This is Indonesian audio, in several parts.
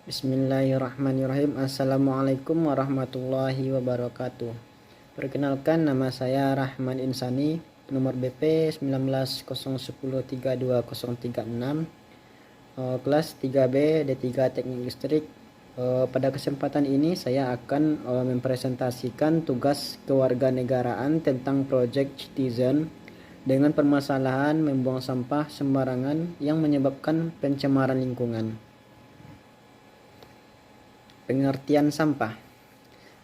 Bismillahirrahmanirrahim. Assalamualaikum warahmatullahi wabarakatuh. Perkenalkan, nama saya Rahman Insani, nomor BP 1901032036, kelas 3B D3 Teknik Listrik. Pada kesempatan ini saya akan mempresentasikan tugas kewarganegaraan tentang Project Citizen dengan permasalahan membuang sampah sembarangan yang menyebabkan pencemaran lingkungan. Pengertian sampah.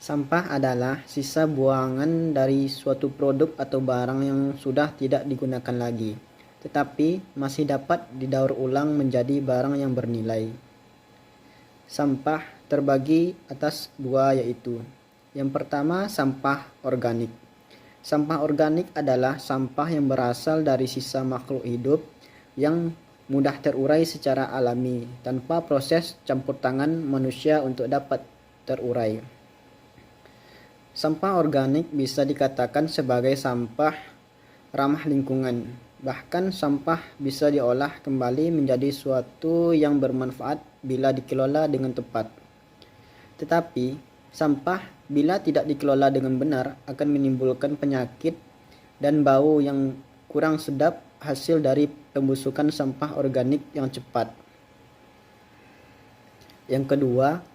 Sampah adalah sisa buangan dari suatu produk atau barang yang sudah tidak digunakan lagi, tetapi masih dapat didaur ulang menjadi barang yang bernilai. Sampah terbagi atas dua, yaitu yang pertama, sampah organik. Sampah organik adalah sampah yang berasal dari sisa makhluk hidup yang mudah terurai secara alami tanpa proses campur tangan manusia untuk dapat terurai. Sampah organik bisa dikatakan sebagai sampah ramah lingkungan. Bahkan sampah bisa diolah kembali menjadi suatu yang bermanfaat bila dikelola dengan tepat. Tetapi sampah bila tidak dikelola dengan benar akan menimbulkan penyakit dan bau yang kurang sedap hasil dari pembusukan sampah organik yang cepat. Yang kedua,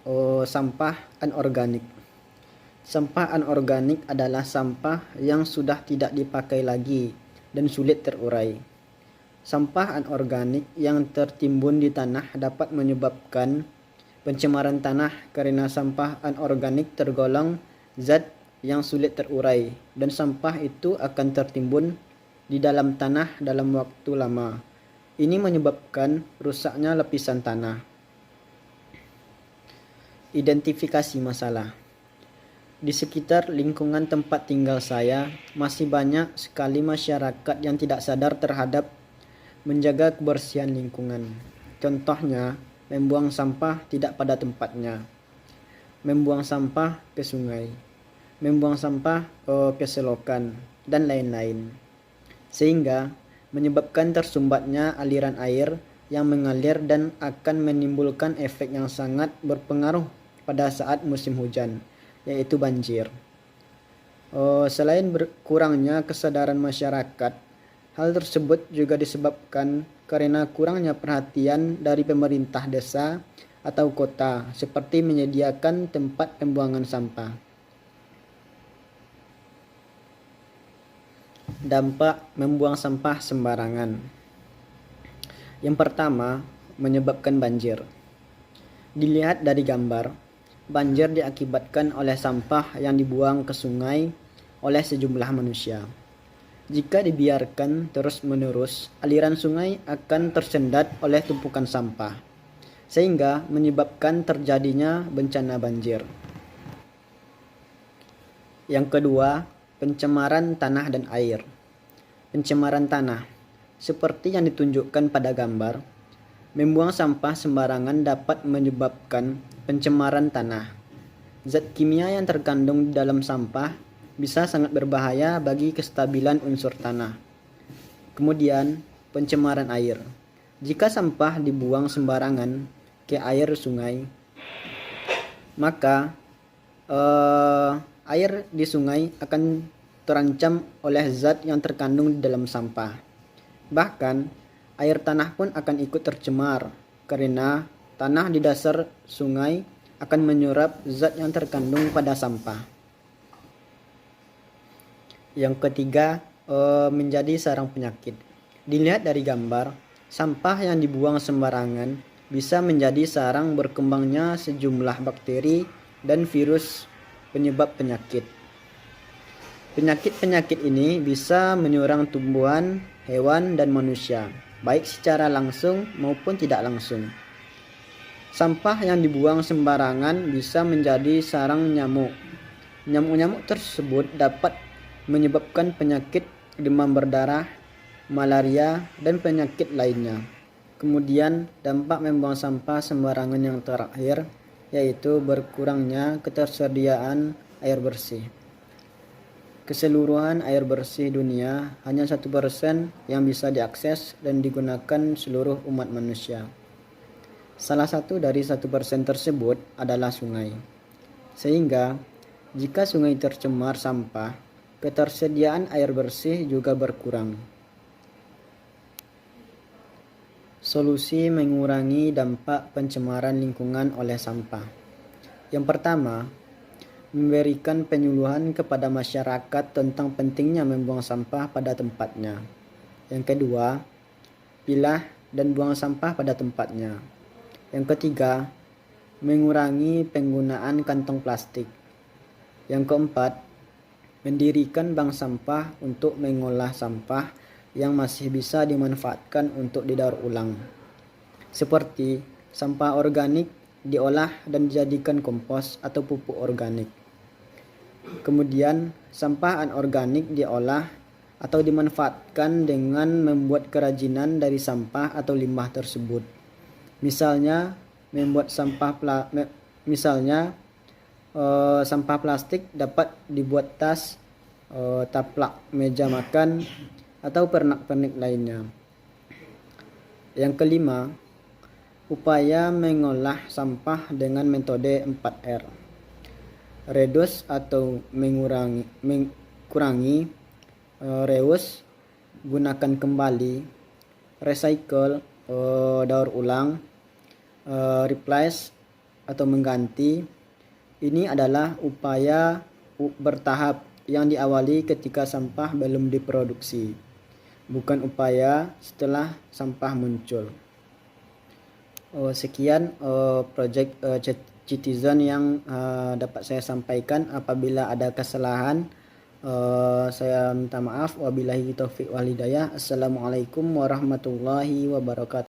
sampah anorganik. Sampah anorganik adalah sampah yang sudah tidak dipakai lagi dan sulit terurai. Sampah anorganik yang tertimbun di tanah dapat menyebabkan pencemaran tanah karena sampah anorganik tergolong zat yang sulit terurai dan sampah itu akan tertimbun di dalam tanah dalam waktu lama. Ini menyebabkan rusaknya lapisan tanah. Identifikasi masalah. Di sekitar lingkungan tempat tinggal saya, masih banyak sekali masyarakat yang tidak sadar terhadap menjaga kebersihan lingkungan. Contohnya, membuang sampah tidak pada tempatnya, membuang sampah ke sungai, membuang sampah ke selokan, dan lain-lain, sehingga menyebabkan tersumbatnya aliran air yang mengalir dan akan menimbulkan efek yang sangat berpengaruh pada saat musim hujan, yaitu banjir. Selain berkurangnya kesadaran masyarakat, hal tersebut juga disebabkan karena kurangnya perhatian dari pemerintah desa atau kota, seperti menyediakan tempat pembuangan sampah. Dampak membuang sampah sembarangan. Yang pertama, menyebabkan banjir. Dilihat dari gambar, banjir diakibatkan oleh sampah yang dibuang ke sungai oleh sejumlah manusia. Jika dibiarkan terus-menerus, aliran sungai akan tersendat oleh tumpukan sampah, sehingga menyebabkan terjadinya bencana banjir. Yang kedua, pencemaran tanah dan air. Pencemaran tanah, seperti yang ditunjukkan pada gambar, membuang sampah sembarangan dapat menyebabkan pencemaran tanah. Zat kimia yang terkandung di dalam sampah bisa sangat berbahaya bagi kestabilan unsur tanah. Kemudian, pencemaran air. Jika sampah dibuang sembarangan ke air sungai, maka air di sungai akan terancam oleh zat yang terkandung di dalam sampah. Bahkan, air tanah pun akan ikut tercemar karena tanah di dasar sungai akan menyerap zat yang terkandung pada sampah. Yang ketiga, menjadi sarang penyakit. Dilihat dari gambar, sampah yang dibuang sembarangan bisa menjadi sarang berkembangnya sejumlah bakteri dan virus penyebab penyakit. Penyakit-penyakit ini bisa menyerang tumbuhan, hewan, dan manusia, baik secara langsung maupun tidak langsung. Sampah yang dibuang sembarangan bisa menjadi sarang nyamuk. Nyamuk-nyamuk tersebut dapat menyebabkan penyakit demam berdarah, malaria, dan penyakit lainnya. Kemudian, dampak membuang sampah sembarangan yang terakhir, yaitu berkurangnya ketersediaan air bersih. Keseluruhan air bersih dunia hanya 1% yang bisa diakses dan digunakan seluruh umat manusia. Salah satu dari 1% tersebut adalah sungai. Sehingga jika sungai tercemar sampah, ketersediaan air bersih juga berkurang. Solusi mengurangi dampak pencemaran lingkungan oleh sampah. Yang pertama, memberikan penyuluhan kepada masyarakat tentang pentingnya membuang sampah pada tempatnya. Yang kedua, pilah dan buang sampah pada tempatnya. Yang ketiga, mengurangi penggunaan kantong plastik. Yang keempat, mendirikan bank sampah untuk mengolah sampah yang masih bisa dimanfaatkan untuk didaur ulang. Seperti sampah organik diolah dan dijadikan kompos atau pupuk organik. Kemudian, sampah anorganik diolah atau dimanfaatkan dengan membuat kerajinan dari sampah atau limbah tersebut. Misalnya, membuat sampah sampah plastik dapat dibuat tas, taplak meja makan, atau pernak-pernik lainnya. Yang kelima, upaya mengolah sampah dengan metode 4R. Reduce atau kurangi, reuse, gunakan kembali, recycle, daur ulang, replace atau mengganti. Ini adalah upaya bertahap yang diawali ketika sampah belum diproduksi, bukan upaya setelah sampah muncul. Sekian project Citizen yang dapat saya sampaikan. Apabila ada kesalahan, saya minta maaf. Wabillahi taufiq wal hidayah. Assalamualaikum warahmatullahi wabarakatuh.